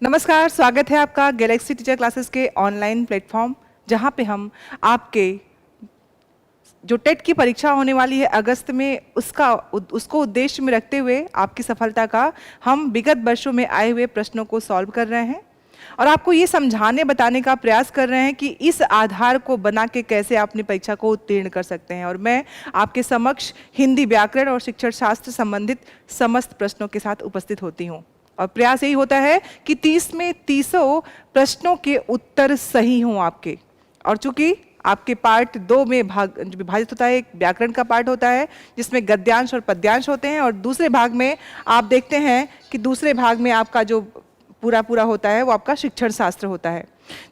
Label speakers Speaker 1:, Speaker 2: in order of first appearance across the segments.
Speaker 1: नमस्कार, स्वागत है आपका गैलेक्सी टीचर क्लासेस के ऑनलाइन प्लेटफॉर्म, जहां पे हम आपके जो टेट की परीक्षा होने वाली है अगस्त में, उसको उद्देश्य में रखते हुए आपकी सफलता का हम विगत वर्षों में आए हुए प्रश्नों को सॉल्व कर रहे हैं और आपको ये समझाने बताने का प्रयास कर रहे हैं कि इस आधार को बना के कैसे आप अपनी परीक्षा को उत्तीर्ण कर सकते हैं। और मैं आपके समक्ष हिंदी व्याकरण और शिक्षण शास्त्र संबंधित समस्त प्रश्नों के साथ उपस्थित होती हूँ और प्रयास यही होता है कि 30 में 30 प्रश्नों के उत्तर सही हों आपके। और चूंकि आपके पार्ट 2 में विभाजित होता है, एक व्याकरण का पार्ट होता है जिसमें गद्यांश और पद्यांश होते हैं और दूसरे भाग में आप देखते हैं कि दूसरे भाग में आपका जो पूरा होता है वो आपका शिक्षण शास्त्र होता है।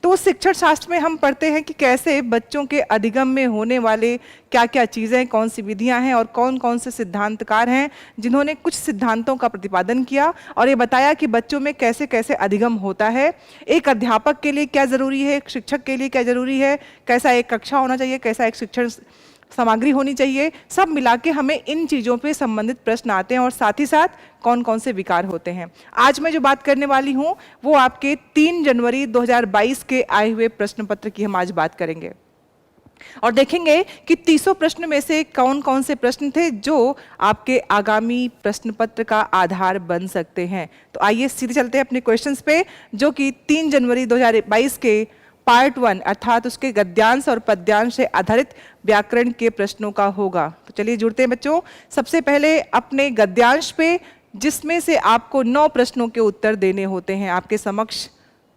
Speaker 1: तो उस शिक्षण शास्त्र में हम पढ़ते हैं कि कैसे बच्चों के अधिगम में होने वाले क्या क्या चीज़ें, कौन सी विधियां हैं और कौन कौन से सिद्धांतकार हैं जिन्होंने कुछ सिद्धांतों का प्रतिपादन किया और ये बताया कि बच्चों में कैसे कैसे अधिगम होता है, एक अध्यापक के लिए क्या ज़रूरी है, एक शिक्षक के लिए क्या ज़रूरी है, कैसा एक कक्षा होना चाहिए, कैसा एक शिक्षण सामग्री होनी चाहिए, सब मिला के हमें इन चीज़ों पे संबंधित प्रश्न आते हैं और साथ ही साथ कौन कौन से विकार होते हैं। आज मैं जो बात करने वाली हूँ वो आपके 3 जनवरी 2022 के आए हुए प्रश्न पत्र की हम आज बात करेंगे और देखेंगे कि 300 प्रश्न में से कौन कौन से प्रश्न थे जो आपके आगामी प्रश्न पत्र का आधार बन सकते हैं। तो आइए सीधे चलते हैं अपने क्वेश्चंस पे, जो कि 3 जनवरी 2022 के पार्ट 1 अर्थात उसके गद्यांश और पद्यांश से आधारित व्याकरण के प्रश्नों का होगा। तो चलिए जुड़ते हैं बच्चों। सबसे पहले अपने गद्यांश पे, जिसमें से आपको 9 प्रश्नों के उत्तर देने होते हैं आपके समक्ष।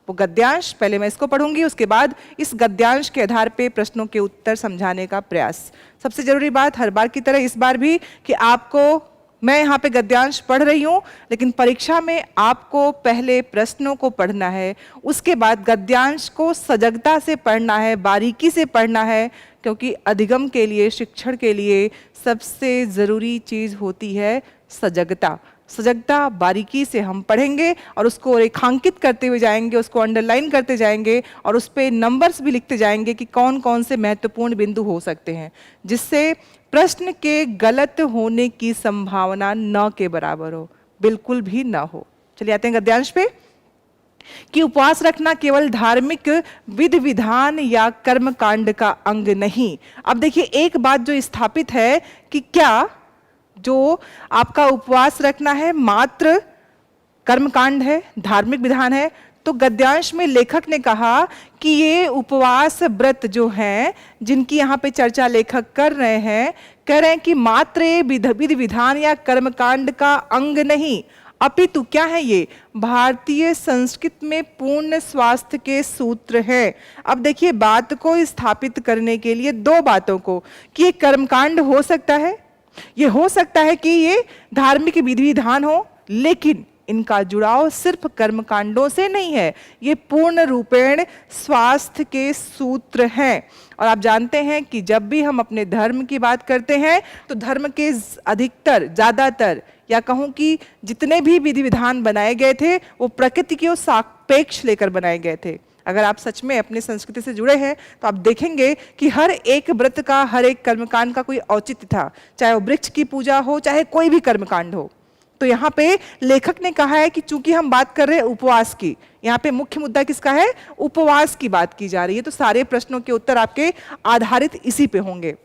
Speaker 1: वो गद्यांश पहले मैं इसको पढ़ूंगी, उसके बाद इस गद्यांश के आधार पे प्रश्नों के उत्तर समझाने का प्रयास। सबसे जरूरी बात हर बार की तरह इस बार भी कि आपको, मैं यहाँ पे गद्यांश पढ़ रही हूँ लेकिन परीक्षा में आपको पहले प्रश्नों को पढ़ना है, उसके बाद गद्यांश को सजगता से पढ़ना है, बारीकी से पढ़ना है, क्योंकि अधिगम के लिए, शिक्षण के लिए सबसे ज़रूरी चीज़ होती है सजगता। सजगता बारीकी से हम पढ़ेंगे और उसको रेखांकित करते हुए जाएंगे, उसको अंडरलाइन करते जाएंगे और उस पर नंबर्स भी लिखते जाएंगे कि कौन कौन से महत्वपूर्ण बिंदु हो सकते हैं, जिससे प्रश्न के गलत होने की संभावना न के बराबर हो, बिल्कुल भी ना हो। चलिए आते हैं गद्यांश पे कि उपवास रखना केवल धार्मिक विधि विधान या कर्मकांड का अंग नहीं। अब देखिए एक बात जो स्थापित है कि क्या जो आपका उपवास रखना है मात्र कर्मकांड है, धार्मिक विधान है। तो गद्यांश में लेखक ने कहा कि ये उपवास व्रत जो हैं, जिनकी यहाँ पे चर्चा लेखक कर रहे हैं, कह रहे हैं कि मात्र विधि विधान या कर्मकांड का अंग नहीं, अपितु क्या है ये, भारतीय संस्कृति में पूर्ण स्वास्थ्य के सूत्र हैं। अब देखिए बात को स्थापित करने के लिए 2 बातों को, कि ये कर्मकांड हो सकता है, ये हो सकता है कि ये धार्मिक विधि विधान हो, लेकिन इनका जुड़ाव सिर्फ कर्मकांडों से नहीं है, ये पूर्ण रूपेण स्वास्थ्य के सूत्र हैं। और आप जानते हैं कि जब भी हम अपने धर्म की बात करते हैं तो धर्म के अधिकतर, ज़्यादातर या कहूँ कि जितने भी विधि विधान बनाए गए थे वो प्रकृति के सापेक्ष लेकर बनाए गए थे। अगर आप सच में अपनी संस्कृति से जुड़े हैं तो आप देखेंगे कि हर एक व्रत का, हर एक कर्मकांड का कोई औचित्य था, चाहे वो वृक्ष की पूजा हो, चाहे कोई भी कर्मकांड हो। तो यहाँ पे लेखक ने कहा है कि चूंकि हम बात कर रहे हैं उपवास की, यहाँ पे मुख्य मुद्दा किसका है, उपवास की बात की जा रही है, तो सारे प्रश्नों के उत्तर आपके आधारित इसी पे होंगे।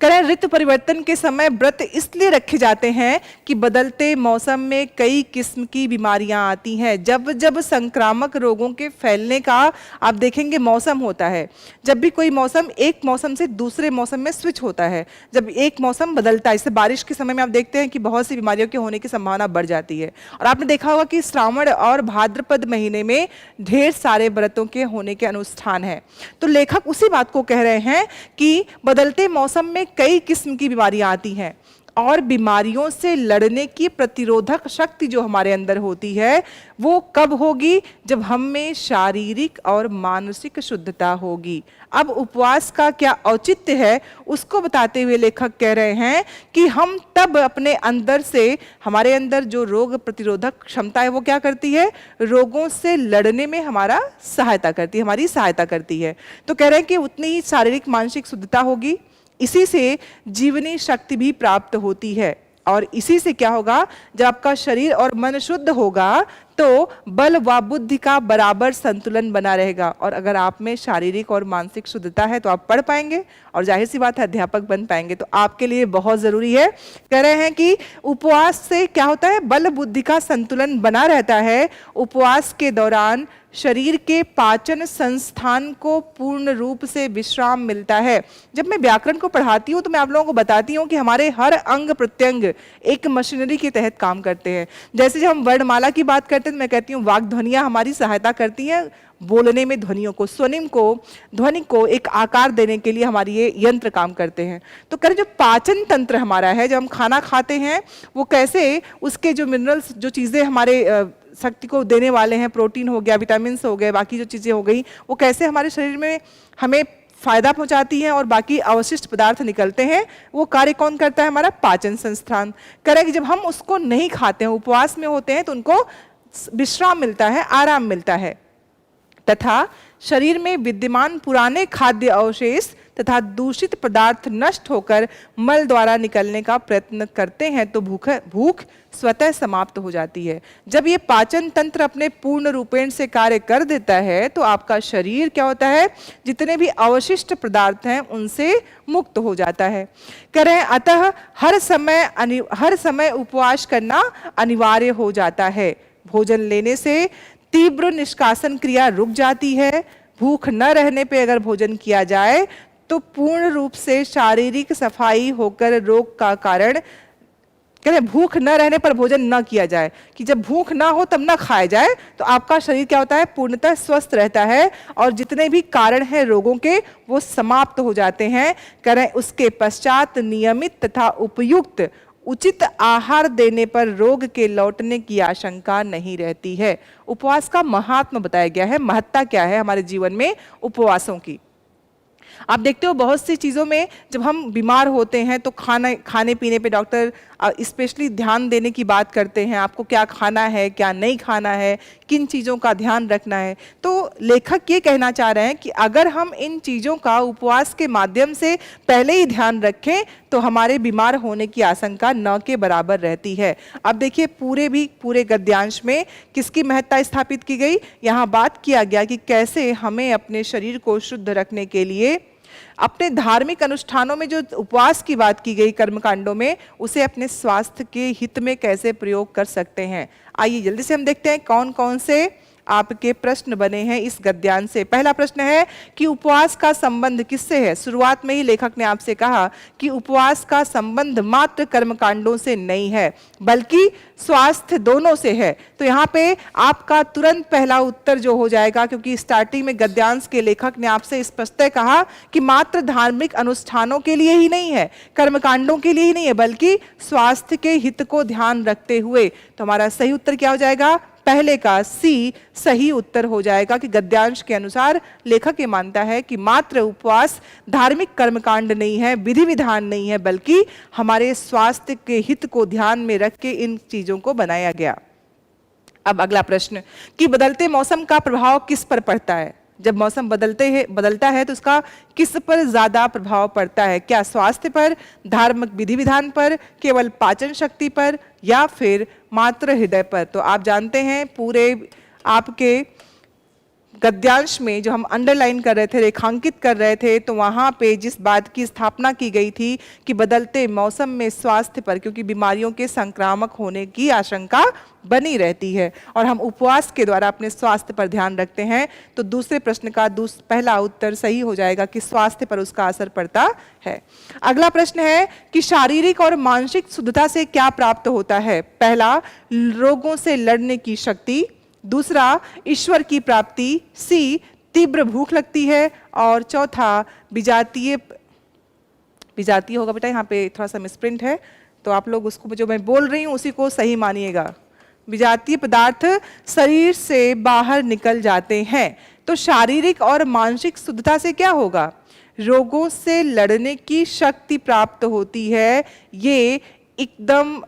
Speaker 1: करें ऋतु परिवर्तन के समय व्रत इसलिए रखे जाते हैं कि बदलते मौसम में कई किस्म की बीमारियां आती हैं। जब जब संक्रामक रोगों के फैलने का आप देखेंगे मौसम होता है, जब भी कोई मौसम एक मौसम से दूसरे मौसम में स्विच होता है, जब एक मौसम बदलता है, जैसे बारिश के समय में आप देखते हैं कि बहुत सी बीमारियों के होने की संभावना बढ़ जाती है। और आपने देखा होगा कि श्रावण और भाद्रपद महीने में ढेर सारे व्रतों के होने के अनुष्ठान है। तो लेखक उसी बात को कह रहे हैं कि बदलते मौसम में कई किस्म की बीमारियां आती हैं और बीमारियों से लड़ने की प्रतिरोधक शक्ति जो हमारे अंदर होती है वो कब होगी, जब हम में शारीरिक और मानसिक शुद्धता होगी। अब उपवास का क्या औचित्य है उसको बताते हुए लेखक कह रहे हैं कि हम तब अपने अंदर से, हमारे अंदर जो रोग प्रतिरोधक क्षमता है वो क्या करती है, रोगों से लड़ने में हमारा सहायता करती है, हमारी सहायता करती है। तो कह रहे हैं कि उतनी ही शारीरिक मानसिक शुद्धता होगी, इसी से जीवनी शक्ति भी प्राप्त होती है। और इसी से क्या होगा, जब आपका शरीर और मन शुद्ध होगा तो बल व बुद्धि का बराबर संतुलन बना रहेगा। और अगर आप में शारीरिक और मानसिक शुद्धता है तो आप पढ़ पाएंगे और जाहिर सी बात है अध्यापक बन पाएंगे। तो आपके लिए बहुत जरूरी है। कह रहे हैं कि उपवास से क्या होता है, बल बुद्धि का संतुलन बना रहता है। उपवास के दौरान शरीर के पाचन संस्थान को पूर्ण रूप से विश्राम मिलता है। जब मैं व्याकरण को पढ़ाती हूँ तो मैं आप लोगों को बताती हूँ कि हमारे हर अंग प्रत्यंग एक मशीनरी के तहत काम करते हैं। जैसे जब हम वर्णमाला की बात करते हैं तो मैं कहती हूँ वाक ध्वनियाँ हमारी सहायता करती हैं बोलने में, ध्वनियों को, स्वनिम को, ध्वनि को एक आकार देने के लिए हमारी ये यंत्र काम करते हैं। तो करें जो पाचन तंत्र हमारा है, जब हम खाना खाते हैं वो कैसे उसके जो मिनरल्स, जो चीज़ें हमारे शक्ति को देने वाले हैं, प्रोटीन हो गया, विटामिन हो गए, बाकी जो चीज़ें हो गई, वो कैसे हमारे शरीर में हमें फायदा पहुंचाती हैं और बाकी अवशिष्ट पदार्थ निकलते हैं, वो कार्य कौन करता है, हमारा पाचन संस्थान। करें जब हम उसको नहीं खाते हैं, उपवास में होते हैं, तो उनको विश्राम मिलता है, आराम मिलता है, तथा शरीर में विद्यमान पुराने खाद्य अवशेष तथा दूषित पदार्थ नष्ट होकर मल द्वारा निकलने का प्रयत्न करते हैं तो भूख स्वतः समाप्त हो जाती है। जब ये पाचन तंत्र अपने पूर्ण रूपेण से कार्य कर देता है तो आपका शरीर क्या होता है, जितने भी अवशिष्ट पदार्थ हैं उनसे मुक्त हो जाता है। करें अतः हर समय उपवास करना अनिवार्य हो जाता है। भोजन लेने से तीव्र निष्कासन क्रिया रुक जाती है। भूख न रहने पे अगर भोजन किया जाए तो पूर्ण रूप से शारीरिक सफाई होकर रोग का कारण, कहते भूख न रहने पर भोजन न किया जाए, कि जब भूख ना हो तब ना खाया जाए, तो आपका शरीर क्या होता है, पूर्णतः स्वस्थ रहता है और जितने भी कारण हैं रोगों के वो समाप्त हो जाते हैं। करें उसके पश्चात नियमित तथा उपयुक्त उचित आहार देने पर रोग के लौटने की आशंका नहीं रहती है। उपवास का महात्मा बताया गया है, महत्ता क्या है हमारे जीवन में उपवासों की। आप देखते हो बहुत सी चीज़ों में जब हम बीमार होते हैं तो खाने पीने पे डॉक्टर स्पेशली ध्यान देने की बात करते हैं, आपको क्या खाना है, क्या नहीं खाना है, किन चीज़ों का ध्यान रखना है। तो लेखक ये कहना चाह रहे हैं कि अगर हम इन चीज़ों का उपवास के माध्यम से पहले ही ध्यान रखें तो हमारे बीमार होने की आशंका न के बराबर रहती है। अब देखिए पूरे गद्यांश में किसकी महत्ता स्थापित की गई, यहाँ बात किया गया कि कैसे हमें अपने शरीर को शुद्ध रखने के लिए अपने धार्मिक अनुष्ठानों में जो उपवास की बात की गई कर्मकांडों में, उसे अपने स्वास्थ्य के हित में कैसे प्रयोग कर सकते हैं। आइए जल्दी से हम देखते हैं कौन कौन से आपके प्रश्न बने हैं इस गद्यांश से। पहला प्रश्न है कि उपवास का संबंध किससे है। शुरुआत में ही लेखक ने आपसे कहा कि उपवास का संबंध मात्र कर्मकांडों से नहीं है बल्कि स्वास्थ्य दोनों से है। तो यहाँ पे आपका तुरंत पहला उत्तर जो हो जाएगा, क्योंकि स्टार्टिंग में गद्यांश के लेखक ने आपसे स्पष्टतः कहा कि मात्र धार्मिक अनुष्ठानों के लिए ही नहीं है, कर्मकांडों के लिए ही नहीं है, बल्कि स्वास्थ्य के हित को ध्यान रखते हुए। तो हमारा सही उत्तर क्या हो जाएगा, पहले का सी सही उत्तर हो जाएगा कि गद्यांश के अनुसार लेखक ये मानता है कि मात्र उपवास धार्मिक कर्मकांड नहीं है, विधि विधान नहीं है, बल्कि हमारे स्वास्थ्य के हित को ध्यान में रख के इन चीजों को बनाया गया। अब अगला प्रश्न कि बदलते मौसम का प्रभाव किस पर पड़ता है। जब मौसम बदलता है तो उसका किस पर ज्यादा प्रभाव पड़ता है, क्या स्वास्थ्य पर, धार्मिक विधि विधान पर, केवल पाचन शक्ति पर, या फिर मात्र हृदय पर। तो आप जानते हैं पूरे आपके गद्यांश में जो हम अंडरलाइन कर रहे थे, रेखांकित कर रहे थे, तो वहाँ पे जिस बात की स्थापना की गई थी कि बदलते मौसम में स्वास्थ्य पर, क्योंकि बीमारियों के संक्रामक होने की आशंका बनी रहती है और हम उपवास के द्वारा अपने स्वास्थ्य पर ध्यान रखते हैं, तो दूसरे प्रश्न का पहला उत्तर सही हो जाएगा कि स्वास्थ्य पर उसका असर पड़ता है। अगला प्रश्न है कि शारीरिक और मानसिक शुद्धता से क्या प्राप्त होता है। पहला, रोगों से लड़ने की शक्ति, दूसरा ईश्वर की प्राप्ति, सी तीव्र भूख लगती है, और चौथा विजातीय होगा बेटा, यहाँ पे थोड़ा सा मिसप्रिंट है तो आप लोग उसको जो मैं बोल रही हूँ उसी को सही मानिएगा। विजातीय पदार्थ शरीर से बाहर निकल जाते हैं। तो शारीरिक और मानसिक शुद्धता से क्या होगा, रोगों से लड़ने की शक्ति प्राप्त होती है। ये एकदम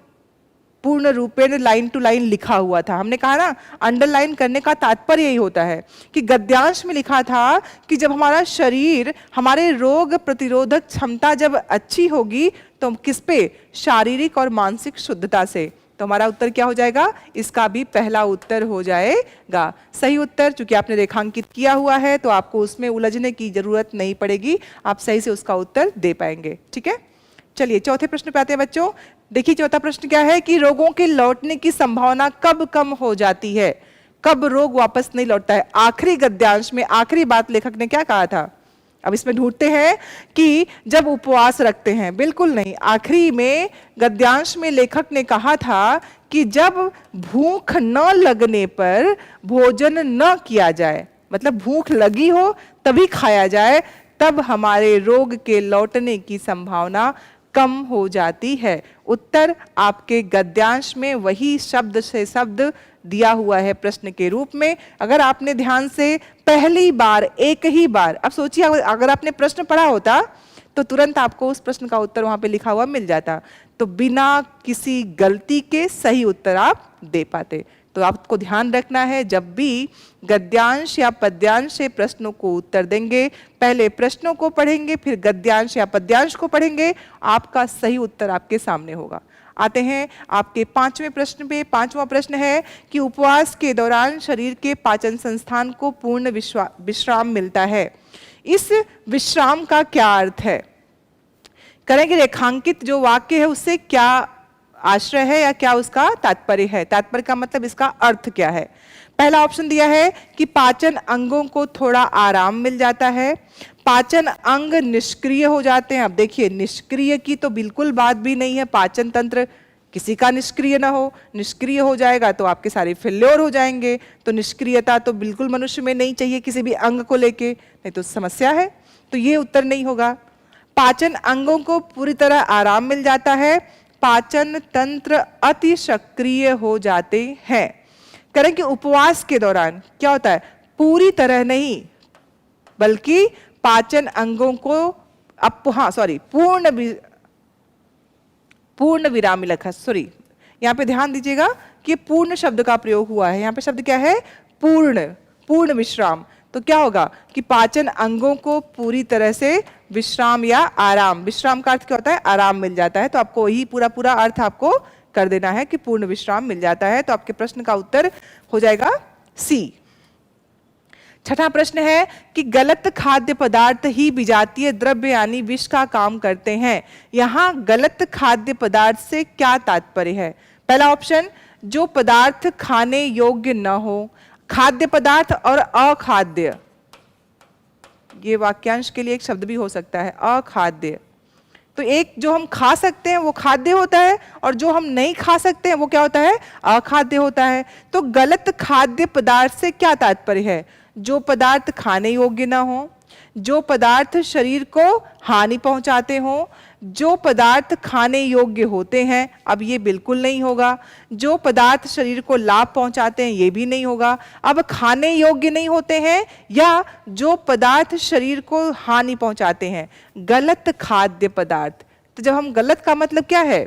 Speaker 1: पूर्ण रूपेण लाइन टू लाइन लिखा हुआ था। हमने कहा ना, अंडरलाइन करने का तात्पर्य यही होता है कि गद्यांश में लिखा था कि जब हमारा शरीर, हमारे रोग प्रतिरोधक क्षमता जब अच्छी होगी तो किस पे? शारीरिक और मानसिक शुद्धता से। तो हमारा उत्तर क्या हो जाएगा? इसका भी पहला उत्तर हो जाएगा सही उत्तर। चूंकि आपने रेखांकित किया हुआ है तो आपको उसमें उलझने की जरूरत नहीं पड़ेगी, आप सही से उसका उत्तर दे पाएंगे। ठीक है, चलिए चौथे प्रश्न पे आते हैं बच्चों। देखिए चौथा प्रश्न क्या है कि रोगों के लौटने की संभावना कब कम हो जाती है? कब रोग वापस नहीं लौटता है? आखिरी गद्यांश में आखिरी बात लेखक ने क्या कहा था? अब इसमें ढूंढते हैं कि जब उपवास रखते हैं, बिल्कुल नहीं। आखिरी में गद्यांश में लेखक ने कहा था कि जब भूख न लगने पर भोजन न किया जाए, मतलब भूख लगी हो तभी खाया जाए, तब हमारे रोग के लौटने की संभावना कम हो जाती है। उत्तर आपके गद्यांश में वही शब्द से शब्द दिया हुआ है प्रश्न के रूप में। अगर आपने ध्यान से पहली बार एक ही बार, अब सोचिए अगर आपने प्रश्न पढ़ा होता तो तुरंत आपको उस प्रश्न का उत्तर वहां पे लिखा हुआ मिल जाता, तो बिना किसी गलती के सही उत्तर आप दे पाते। तो आपको ध्यान रखना है, जब भी गद्यांश या पद्यांश से प्रश्नों को उत्तर देंगे, पहले प्रश्नों को पढ़ेंगे फिर गद्यांश या पद्यांश को पढ़ेंगे, आपका सही उत्तर आपके सामने होगा। आते हैं आपके पांचवें प्रश्न पे। पांचवा प्रश्न है कि उपवास के दौरान शरीर के पाचन संस्थान को पूर्ण विश्राम मिलता है। इस विश्राम का क्या अर्थ है? करेंगे रेखांकित जो वाक्य है उससे क्या आश्रय है या क्या उसका तात्पर्य है? तात्पर्य का मतलब इसका अर्थ क्या है? पहला ऑप्शन दिया है कि पाचन अंगों को थोड़ा आराम मिल जाता है, पाचन अंग निष्क्रिय हो जाते हैं। अब देखिए निष्क्रिय की तो बिल्कुल बात भी नहीं है, पाचन तंत्र किसी का निष्क्रिय ना हो, निष्क्रिय हो जाएगा तो आपके सारे फेल्योर हो जाएंगे। तो निष्क्रियता तो बिल्कुल मनुष्य में नहीं चाहिए किसी भी अंग को लेके, नहीं तो समस्या है। तो ये उत्तर नहीं होगा। पाचन अंगों को पूरी तरह आराम मिल जाता है, पाचन तंत्र अति सक्रिय हो जाते हैं। करें कि उपवास के दौरान क्या होता है? पूरी तरह नहीं बल्कि पाचन अंगों को पूर्ण विराम लिखा, सॉरी यहां पे ध्यान दीजिएगा कि पूर्ण शब्द का प्रयोग हुआ है। यहां पे शब्द क्या है? पूर्ण विश्राम। तो क्या होगा कि पाचन अंगों को पूरी तरह से विश्राम या आराम, विश्राम का अर्थ क्या होता है? आराम मिल जाता है। तो आपको वही पूरा अर्थ आपको कर देना है कि पूर्ण विश्राम मिल जाता है। तो आपके प्रश्न का उत्तर हो जाएगा सी। छठा प्रश्न है कि गलत खाद्य पदार्थ ही विजातीय द्रव्य यानी विष का काम करते हैं। यहां गलत खाद्य पदार्थ से क्या तात्पर्य है? पहला ऑप्शन, जो पदार्थ खाने योग्य न हो। खाद्य पदार्थ और अखाद्य, ये वाक्यांश के लिए एक शब्द भी हो सकता है, अखाद्य। तो एक जो हम खा सकते हैं वो खाद्य होता है और जो हम नहीं खा सकते हैं वो क्या होता है? अखाद्य होता है। तो गलत खाद्य पदार्थ से क्या तात्पर्य है? जो पदार्थ खाने योग्य ना हो, जो पदार्थ शरीर को हानि पहुंचाते हो, जो पदार्थ खाने योग्य होते हैं, अब ये बिल्कुल नहीं होगा। जो पदार्थ शरीर को लाभ पहुंचाते हैं ये भी नहीं होगा। अब खाने योग्य नहीं होते हैं या जो पदार्थ शरीर को हानि पहुंचाते हैं, गलत खाद्य पदार्थ। तो जब हम गलत का मतलब क्या है?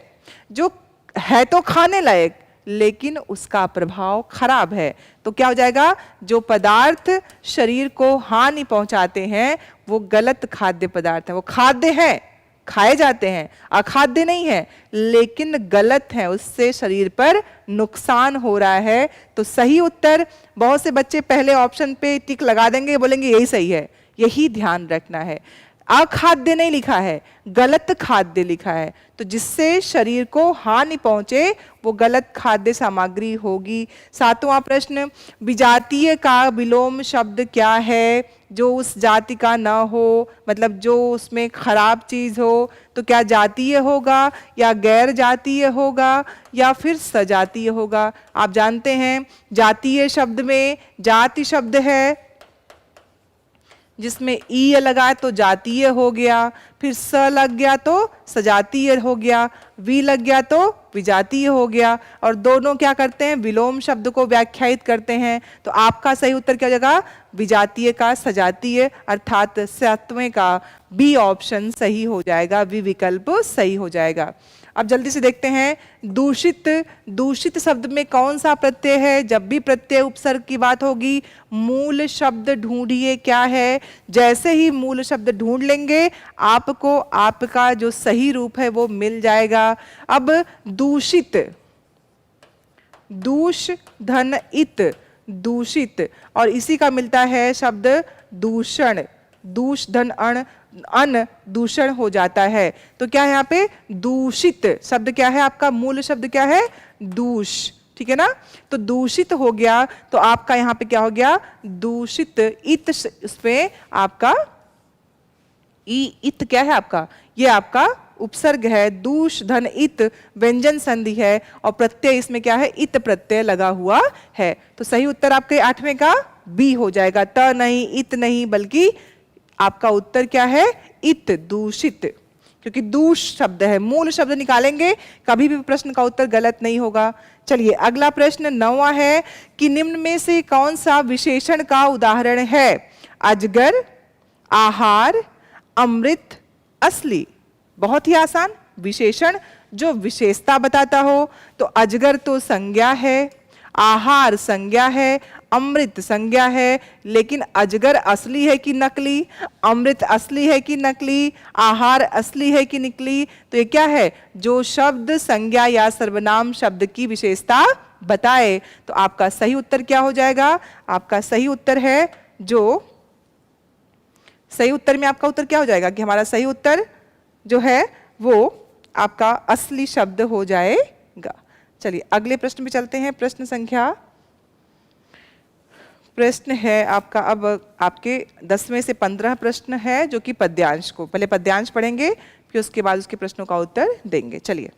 Speaker 1: जो है तो खाने लायक लेकिन उसका प्रभाव खराब है। तो क्या हो जाएगा? जो पदार्थ शरीर को हानि पहुंचाते हैं वो गलत खाद्य पदार्थ है। वो खाद्य है, खाए जाते हैं, अखाद्य नहीं है, लेकिन गलत है, उससे शरीर पर नुकसान हो रहा है। तो सही उत्तर, बहुत से बच्चे पहले ऑप्शन पे टिक लगा देंगे, बोलेंगे यही सही है। यही ध्यान रखना है, अखाद्य नहीं लिखा है, गलत खाद्य लिखा है। तो जिससे शरीर को हानि पहुंचे वो गलत खाद्य सामग्री होगी। सातवां प्रश्न, विजातीय का विलोम शब्द क्या है? जो उस जाति का न हो, मतलब जो उसमें खराब चीज हो। तो क्या जातीय होगा या गैर जातीय होगा या फिर सजातीय होगा? आप जानते हैं जातीय शब्द में जाति शब्द है, जिसमें ई लगा तो जातीय हो गया, फिर स लग गया तो सजातीय हो गया, वी लग गया तो विजातीय हो गया, और दोनों क्या करते हैं? विलोम शब्द को व्याख्यायित करते हैं। तो आपका सही उत्तर क्या हो जाएगा? विजातीय का सजातीय, अर्थात सातवें का बी ऑप्शन सही हो जाएगा, बी विकल्प सही हो जाएगा। अब जल्दी से देखते हैं, दूषित, दूषित शब्द में कौन सा प्रत्यय है? जब भी प्रत्यय उपसर्ग की बात होगी, मूल शब्द ढूंढिए क्या है। जैसे ही मूल शब्द ढूंढ लेंगे, आपको आपका जो सही रूप है वो मिल जाएगा। अब दूषित, दूष धन इत, दूषित, और इसी का मिलता है शब्द दूषण, दूष धन अण, अन दूषण हो जाता है। तो क्या है यहाँ पे? दूषित शब्द क्या है आपका? मूल शब्द क्या है? दूष, ठीक है ना। तो दूषित हो गया, तो आपका यहाँ पे क्या हो गया? दूषित। इत, इसमें आपका इत क्या है आपका? ये आपका उपसर्ग है। दूष धन इत व्यंजन संधि है, और प्रत्यय इसमें क्या है? इत प्रत्यय लगा हुआ है। तो सही उत्तर आपके 8वें का बी हो जाएगा। त नहीं, इत नहीं, बल्कि आपका उत्तर क्या है? इत, दूषित, क्योंकि दूष शब्द है। मूल शब्द निकालेंगे, कभी भी प्रश्न का उत्तर गलत नहीं होगा। चलिए अगला प्रश्न 9वां है कि निम्न में से कौन सा विशेषण का उदाहरण है? अजगर, आहार, अमृत, असली। बहुत ही आसान विशेषण जो विशेषता बताता हो। तो अजगर तो संज्ञा है, आहार संज्ञा है, अमृत संज्ञा है, लेकिन अजगर असली है कि नकली? अमृत असली है कि नकली? आहार असली है कि नकली? तो ये क्या है? जो शब्द संज्ञा या सर्वनाम शब्द की विशेषता बताए। तो आपका सही उत्तर क्या हो जाएगा? आपका सही उत्तर है, जो सही उत्तर में आपका उत्तर क्या हो जाएगा कि हमारा सही उत्तर जो है वो आपका असली शब्द हो जाएगा। चलिए अगले प्रश्न पे चलते हैं। प्रश्न है आपका, अब आपके 10वें से 15 प्रश्न है जो कि पद्यांश को, पहले पद्यांश पढ़ेंगे फिर उसके बाद उसके प्रश्नों का उत्तर देंगे। चलिए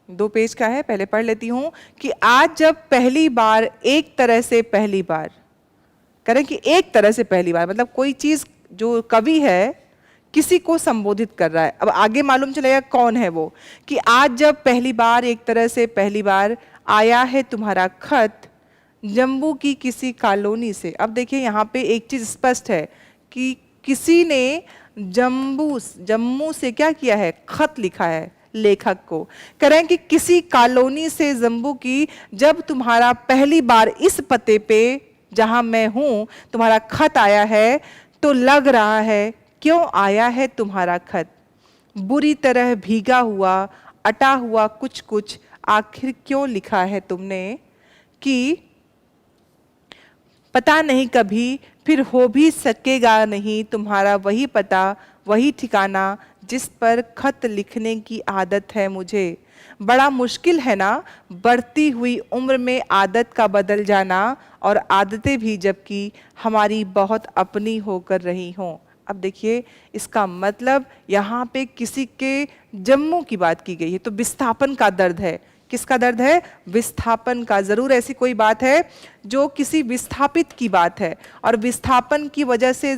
Speaker 1: 2 पेज का है, पहले पढ़ लेती हूं कि आज जब पहली बार, एक तरह से पहली बार करें कि एक तरह से पहली बार, मतलब कोई चीज जो कवि है किसी को संबोधित कर रहा है। अब आगे मालूम चलेगा कौन है वो, कि आज जब पहली बार, एक तरह से पहली बार आया है तुम्हारा खत जम्मू की किसी कॉलोनी से। अब देखिए यहाँ पे एक चीज स्पष्ट है कि किसी ने जम्मू से क्या किया है? खत लिखा है लेखक को। करें कि किसी कॉलोनी से जम्मू की, जब तुम्हारा पहली बार इस पते पे जहां मैं हूं तुम्हारा खत आया है, तो लग रहा है क्यों आया है तुम्हारा खत? बुरी तरह भीगा हुआ, अटा हुआ कुछ कुछ, आखिर क्यों लिखा है तुमने? कि पता नहीं कभी फिर हो भी सकेगा नहीं तुम्हारा वही पता, वही ठिकाना जिस पर खत लिखने की आदत है मुझे। बड़ा मुश्किल है ना बढ़ती हुई उम्र में आदत का बदल जाना, और आदतें भी जबकि हमारी बहुत अपनी होकर रही हों। अब देखिए इसका मतलब यहाँ पे किसी के जम्मू की बात की गई है, तो विस्थापन का दर्द है। किसका दर्द है? विस्थापन का। जरूर ऐसी कोई बात है जो किसी विस्थापित की बात है, और विस्थापन की वजह से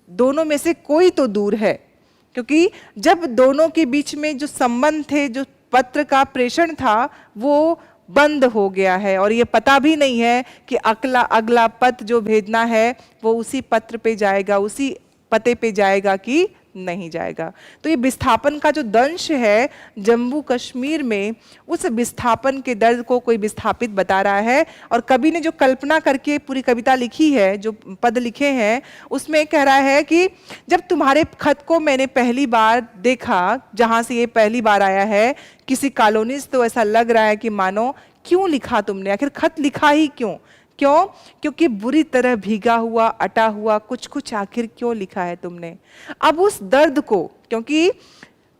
Speaker 1: दोनों में से कोई तो दूर है, क्योंकि जब दोनों के बीच में जो संबंध थे, जो पत्र का प्रेषण था, वो बंद हो गया है, और ये पता भी नहीं है कि अगला पत्र जो भेजना है वो उसी पत्र पे जाएगा, उसी पते पे जाएगा कि नहीं जाएगा। तो ये विस्थापन का जो दंश है जम्मू कश्मीर में, उस विस्थापन के दर्द को कोई विस्थापित बता रहा है। और कवि ने जो कल्पना करके पूरी कविता लिखी है, जो पद लिखे हैं, उसमें कह रहा है कि जब तुम्हारे खत को मैंने पहली बार देखा, जहां से ये पहली बार आया है, किसी कॉलोनी से, तो ऐसा लग रहा है कि मानो क्यों लिखा तुमने, आखिर खत लिखा ही क्यों? क्यों? क्योंकि बुरी तरह भीगा हुआ, अटा हुआ कुछ कुछ, आखिर क्यों लिखा है तुमने? अब उस दर्द को, क्योंकि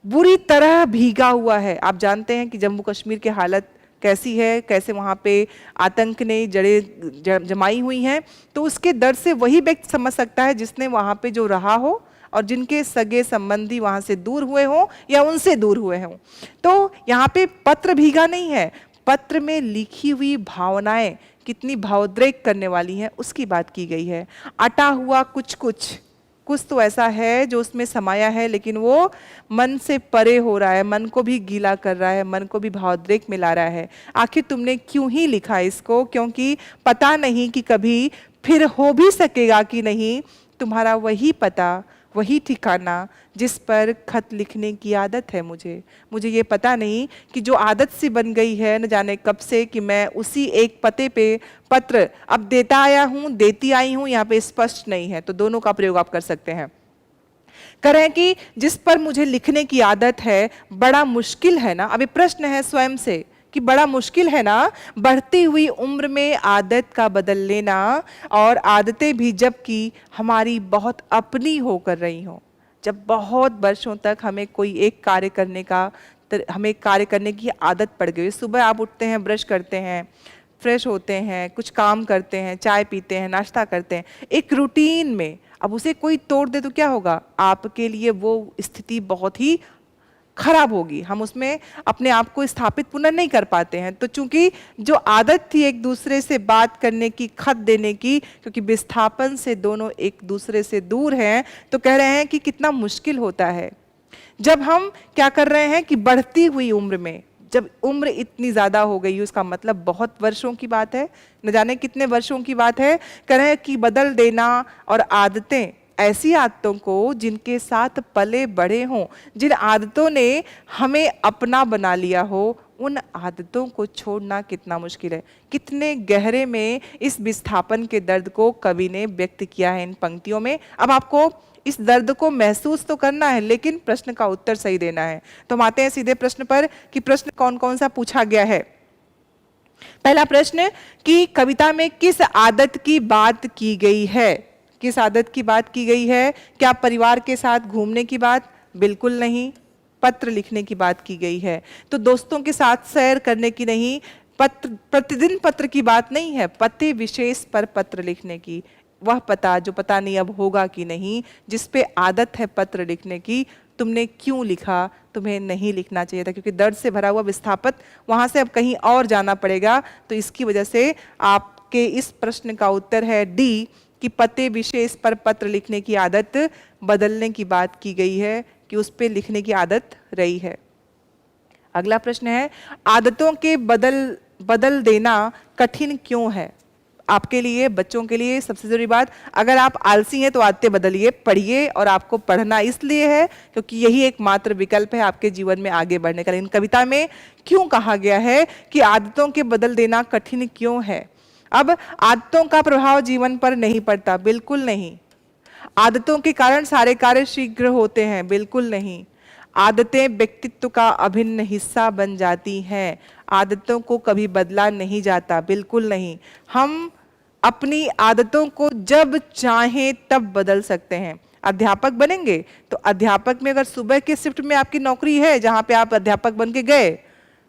Speaker 1: बुरी तरह भीगा हुआ है, आप जानते हैं कि जम्मू कश्मीर की हालत कैसी है, कैसे वहाँ पे आतंक ने जड़ें जमाई हुई हैं, तो उसके दर्द से वही व्यक्ति समझ सकता है जिसने वहाँ पे जो रहा हो, और जिनके सगे संबंधी वहाँ से दूर हुए हों या उनसे दूर हुए हों। तो यहाँ पे पत्र भीगा नहीं है, पत्र में लिखी हुई भावनाएं कितनी भावोद्रेक करने वाली हैं उसकी बात की गई है। अटा हुआ कुछ कुछ, कुछ तो ऐसा है जो उसमें समाया है, लेकिन वो मन से परे हो रहा है, मन को भी गीला कर रहा है, मन को भी भावोद्रेक में ला रहा है। आखिर तुमने क्यों ही लिखा इसको? क्योंकि पता नहीं कि कभी फिर हो भी सकेगा कि नहीं तुम्हारा वही पता, वही ठिकाना जिस पर खत लिखने की आदत है मुझे ये पता नहीं कि जो आदत सी बन गई है न जाने कब से कि मैं उसी एक पते पे पत्र अब देता आया हूँ, देती आई हूँ, यहाँ पे स्पष्ट नहीं है, तो दोनों का प्रयोग आप कर सकते हैं। कह रहे हैं कि जिस पर मुझे लिखने की आदत है, बड़ा मुश्किल है ना। अभी प्रश्न है स्वयं से कि बड़ा मुश्किल है ना बढ़ती हुई उम्र में आदत का बदल लेना, और आदतें भी जबकि हमारी बहुत अपनी होकर रही हों। जब बहुत वर्षों तक हमें कोई एक कार्य करने का हमें कार्य करने की आदत पड़ गई। सुबह आप उठते हैं, ब्रश करते हैं, फ्रेश होते हैं, कुछ काम करते हैं, चाय पीते हैं, नाश्ता करते हैं, एक रूटीन में। अब उसे कोई तोड़ दे तो क्या होगा? आपके लिए वो स्थिति बहुत ही खराब होगी। हम उसमें अपने आप को स्थापित पुनः नहीं कर पाते हैं। तो चूंकि जो आदत थी एक दूसरे से बात करने की, खत देने की, क्योंकि विस्थापन से दोनों एक दूसरे से दूर हैं, तो कह रहे हैं कि कितना मुश्किल होता है जब हम क्या कर रहे हैं कि बढ़ती हुई उम्र में, जब उम्र इतनी ज्यादा हो गई, उसका मतलब बहुत वर्षों की बात है, न जाने कितने वर्षों की बात है। कह रहे हैं कि बदल देना, और आदतें, ऐसी आदतों को जिनके साथ पले बड़े हों, जिन आदतों ने हमें अपना बना लिया हो, उन आदतों को छोड़ना कितना मुश्किल है। कितने गहरे में इस विस्थापन के दर्द को कवि ने व्यक्त किया है इन पंक्तियों में। अब आपको इस दर्द को महसूस तो करना है, लेकिन प्रश्न का उत्तर सही देना है। तो हम आते हैं सीधे प्रश्न पर कि प्रश्न कौन कौन सा पूछा गया है। पहला प्रश्न कि कविता में किस आदत की बात की गई है? किस आदत की बात की गई है? क्या परिवार के साथ घूमने की बात? बिल्कुल नहीं। पत्र लिखने की बात की गई है। तो दोस्तों के साथ सैर करने की नहीं, प्रतिदिन पत्र की बात नहीं है, पते विशेष पर पत्र लिखने की। वह पता जो पता नहीं अब होगा कि नहीं, जिस पे आदत है पत्र लिखने की, तुमने क्यों लिखा? तुम्हें नहीं लिखना चाहिए था, क्योंकि दर्द से भरा हुआ विस्थापित, वहां से अब कहीं और जाना पड़ेगा। तो इसकी वजह से आपके इस प्रश्न का उत्तर है डी, कि पते विशेष पर पत्र लिखने की आदत बदलने की बात की गई है, कि उस पे लिखने की आदत रही है। अगला प्रश्न है, आदतों के बदल देना कठिन क्यों है? आपके लिए, बच्चों के लिए सबसे जरूरी बात, अगर आप आलसी हैं तो आदतें बदलिए, पढ़िए। और आपको पढ़ना इसलिए है क्योंकि यही एकमात्र विकल्प है आपके जीवन में आगे बढ़ने का। इन कविता में क्यों कहा गया है कि आदतों के बदल देना कठिन क्यों है? अब आदतों का प्रभाव जीवन पर नहीं पड़ता, बिल्कुल नहीं। आदतों के कारण सारे कार्य शीघ्र होते हैं, बिल्कुल नहीं। आदतें व्यक्तित्व का अभिन्न हिस्सा बन जाती हैं। आदतों को कभी बदला नहीं जाता, बिल्कुल नहीं। हम अपनी आदतों को जब चाहें तब बदल सकते हैं। अध्यापक बनेंगे तो अध्यापक में अगर सुबह के शिफ्ट में आपकी नौकरी है, जहां पे आप अध्यापक बन के गए,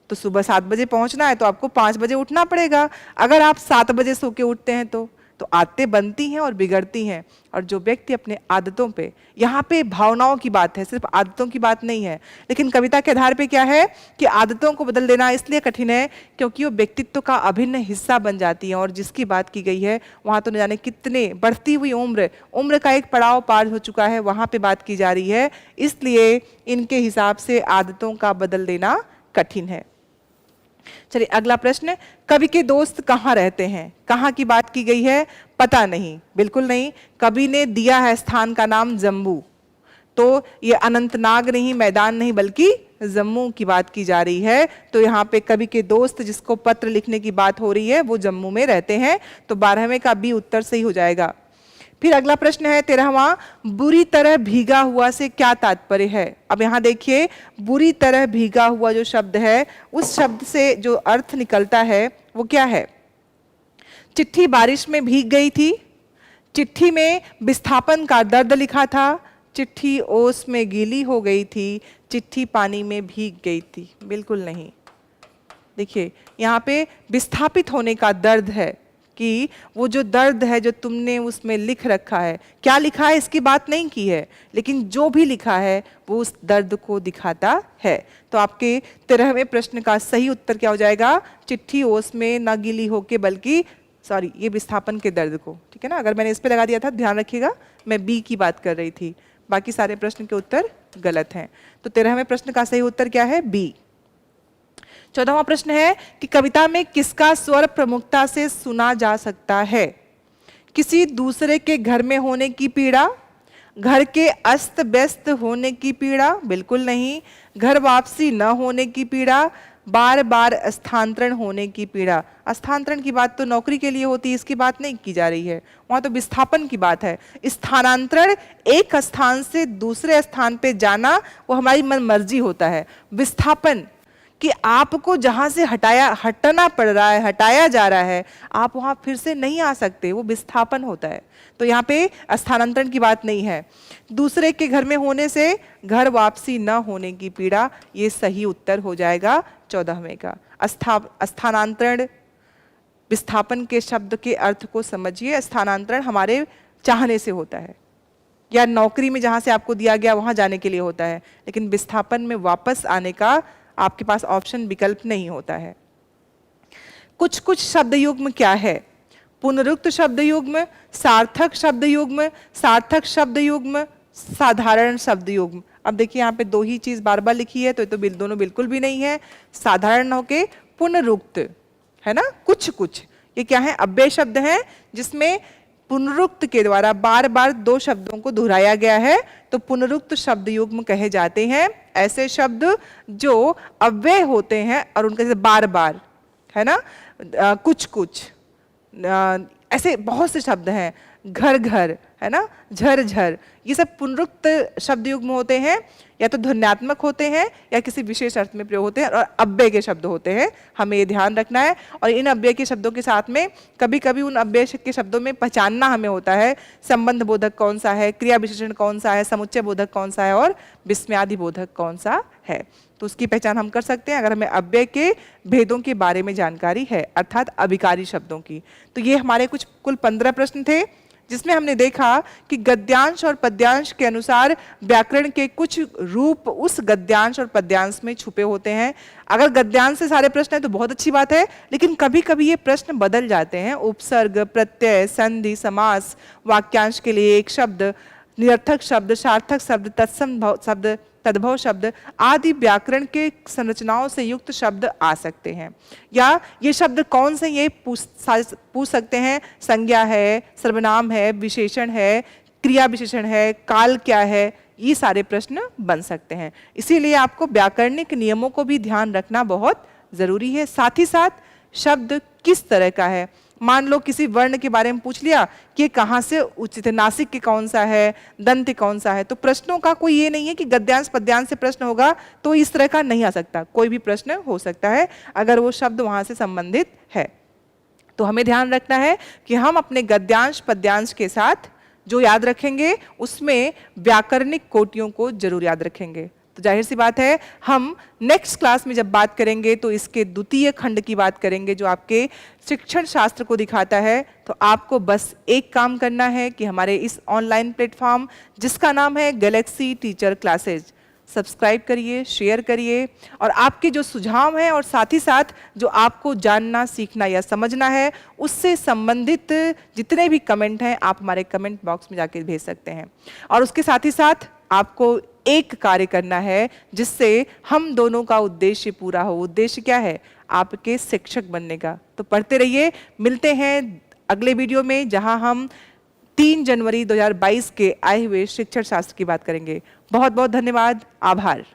Speaker 1: तो सुबह 7 बजे पहुंचना है, तो आपको 5 बजे उठना पड़ेगा। अगर आप 7 बजे सो के उठते हैं तो आदतें बनती हैं और बिगड़ती हैं। और जो व्यक्ति अपने आदतों पे, यहाँ पे भावनाओं की बात है, सिर्फ आदतों की बात नहीं है। लेकिन कविता के आधार पे क्या है कि आदतों को बदल देना इसलिए कठिन है क्योंकि वो व्यक्तित्व का अभिन्न हिस्सा बन जाती है। और जिसकी बात की गई है वहाँ तो न जाने कितने, बढ़ती हुई उम्र का एक पड़ाव पार हो चुका है, वहाँ पे बात की जा रही है। इसलिए इनके हिसाब से आदतों का बदल देना कठिन है। चलिए अगला प्रश्न, कवि के दोस्त कहाँ रहते हैं? कहाँ की बात की गई है? पता नहीं, बिल्कुल नहीं। कवि ने दिया है स्थान का नाम जम्मू, तो ये अनंतनाग नहीं, मैदान नहीं, बल्कि जम्मू की बात की जा रही है। तो यहाँ पे कवि के दोस्त जिसको पत्र लिखने की बात हो रही है वो जम्मू में रहते हैं। तो 12वें का बी उत्तर सही हो जाएगा। फिर अगला प्रश्न है 13वां, बुरी तरह भीगा हुआ से क्या तात्पर्य है? अब यहाँ देखिए, बुरी तरह भीगा हुआ जो शब्द है, उस शब्द से जो अर्थ निकलता है वो क्या है? चिट्ठी बारिश में भीग गई थी, चिट्ठी में विस्थापन का दर्द लिखा था, चिट्ठी ओस में गीली हो गई थी, चिट्ठी पानी में भीग गई थी। बिल्कुल नहीं। देखिए यहाँ पे विस्थापित होने का दर्द है, कि वो जो दर्द है जो तुमने उसमें लिख रखा है, क्या लिखा है इसकी बात नहीं की है, लेकिन जो भी लिखा है वो उस दर्द को दिखाता है। तो आपके 13वें प्रश्न का सही उत्तर क्या हो जाएगा? चिट्ठी ओस में न गीली होके, बल्कि सॉरी, ये विस्थापन के दर्द को, ठीक है ना। अगर मैंने इस पे लगा दिया था, ध्यान रखिएगा, मैं बी की बात कर रही थी, बाकी सारे प्रश्न के उत्तर गलत हैं। तो 13वें प्रश्न का सही उत्तर क्या है? बी। 14वां प्रश्न है कि कविता में किसका स्वर प्रमुखता से सुना जा सकता है? किसी दूसरे के घर में होने की पीड़ा, घर के अस्त व्यस्त होने की पीड़ा, बिल्कुल नहीं। घर वापसी न होने की पीड़ा, बार बार स्थानांतरण होने की पीड़ा। स्थानांतरण की बात तो नौकरी के लिए होती है, इसकी बात नहीं की जा रही है, वहां तो विस्थापन की बात है। स्थानांतरण, एक स्थान से दूसरे स्थान पे जाना, वो हमारी मन मर्जी होता है। विस्थापन कि आपको जहां से हटना पड़ रहा है, हटाया जा रहा है, आप वहां फिर से नहीं आ सकते, वो विस्थापन होता है। तो यहाँ पे स्थानांतरण की बात नहीं है। दूसरे के घर में होने से घर वापसी न होने की पीड़ा, ये सही उत्तर हो जाएगा 14वें का। स्थानांतरण, विस्थापन के शब्द के अर्थ को समझिए। स्थानांतरण हमारे चाहने से होता है, या नौकरी में जहां से आपको दिया गया वहां जाने के लिए होता है, लेकिन विस्थापन में वापस आने का आपके पास ऑप्शन, विकल्प नहीं होता है। कुछ कुछ शब्द युग्म क्या है? पुनरुक्त शब्द युग्म, सार्थक शब्द युग्म, सार्थक शब्द युग्म, साधारण शब्द युग्म। अब देखिए यहाँ पे दो ही चीज बार बार लिखी है, तो ये तो दोनों बिल्कुल भी नहीं है। साधारण होके पुनरुक्त है ना, कुछ कुछ, ये क्या है? अव्यय शब्द है जिसमें पुनरुक्त के द्वारा बार बार दो शब्दों को दोहराया गया है, तो पुनरुक्त शब्द युग्म कहे जाते हैं ऐसे शब्द जो अव्यय होते हैं और उनके जैसे बार बार, है ना, कुछ कुछ, ऐसे बहुत से शब्द हैं, घर घर, है ना, झर झर, ये सब पुनरुक्त शब्द युग्म होते हैं, या तो ध्वन्यात्मक होते हैं या किसी विशेष अर्थ में प्रयोग होते हैं और अव्यय के शब्द होते हैं। हमें ये ध्यान रखना है। और इन अव्यय के शब्दों के साथ में कभी कभी उन अव्यय के शब्दों में पहचानना हमें होता है, संबंध बोधक कौन सा है, क्रिया विशेषण कौन सा है, समुच्चय बोधक कौन सा है और विस्मयादि बोधक कौन सा है। तो उसकी पहचान हम कर सकते हैं अगर हमें अव्यय के भेदों के बारे में जानकारी है, अर्थात अभिकारी शब्दों की। तो ये हमारे कुल 15 प्रश्न थे, जिसमें हमने देखा कि गद्यांश और पद्यांश के अनुसार व्याकरण के कुछ रूप उस गद्यांश और पद्यांश में छुपे होते हैं। अगर गद्यांश से सारे प्रश्न हैं तो बहुत अच्छी बात है, लेकिन कभी कभी ये प्रश्न बदल जाते हैं। उपसर्ग, प्रत्यय, संधि, समास, वाक्यांश के लिए एक शब्द, निरर्थक शब्द, सार्थक शब्द, तत्सम शब्द, तद्भव शब्द आदि व्याकरण के संरचनाओं से युक्त शब्द आ सकते हैं। या ये शब्द कौन से, ये पूछ सकते हैं, संज्ञा है, सर्वनाम है, विशेषण है, क्रिया विशेषण है, काल क्या है, ये सारे प्रश्न बन सकते हैं। इसीलिए आपको व्याकरणिक नियमों को भी ध्यान रखना बहुत जरूरी है। साथ ही साथ शब्द किस तरह का है, मान लो किसी वर्ण के बारे में पूछ लिया कि ये कहाँ से उचित है, नासिक के कौन सा है, दंत कौन सा है, तो प्रश्नों का कोई ये नहीं है कि गद्यांश पद्यांश से प्रश्न होगा तो इस तरह का नहीं आ सकता, कोई भी प्रश्न हो सकता है अगर वो शब्द वहां से संबंधित है। तो हमें ध्यान रखना है कि हम अपने गद्यांश पद्यांश के साथ जो याद रखेंगे उसमें व्याकरणिक कोटियों को जरूर याद रखेंगे। तो जाहिर सी बात है हम नेक्स्ट क्लास में जब बात करेंगे तो इसके द्वितीय खंड की बात करेंगे जो आपके शिक्षण शास्त्र को दिखाता है। तो आपको बस एक काम करना है कि हमारे इस ऑनलाइन प्लेटफॉर्म जिसका नाम है गैलेक्सी टीचर क्लासेज, सब्सक्राइब करिए, शेयर करिए, और आपके जो सुझाव हैं और साथ ही साथ जो आपको जानना, सीखना या समझना है उससे संबंधित जितने भी कमेंट हैं आप हमारे कमेंट बॉक्स में जाके भेज सकते हैं। और उसके साथ ही साथ आपको एक कार्य करना है जिससे हम दोनों का उद्देश्य पूरा हो। उद्देश्य क्या है? आपके शिक्षक बनने का। तो पढ़ते रहिए, मिलते हैं अगले वीडियो में जहां हम 3 जनवरी 2022 के आए हुए शिक्षण शास्त्र की बात करेंगे। बहुत बहुत धन्यवाद, आभार।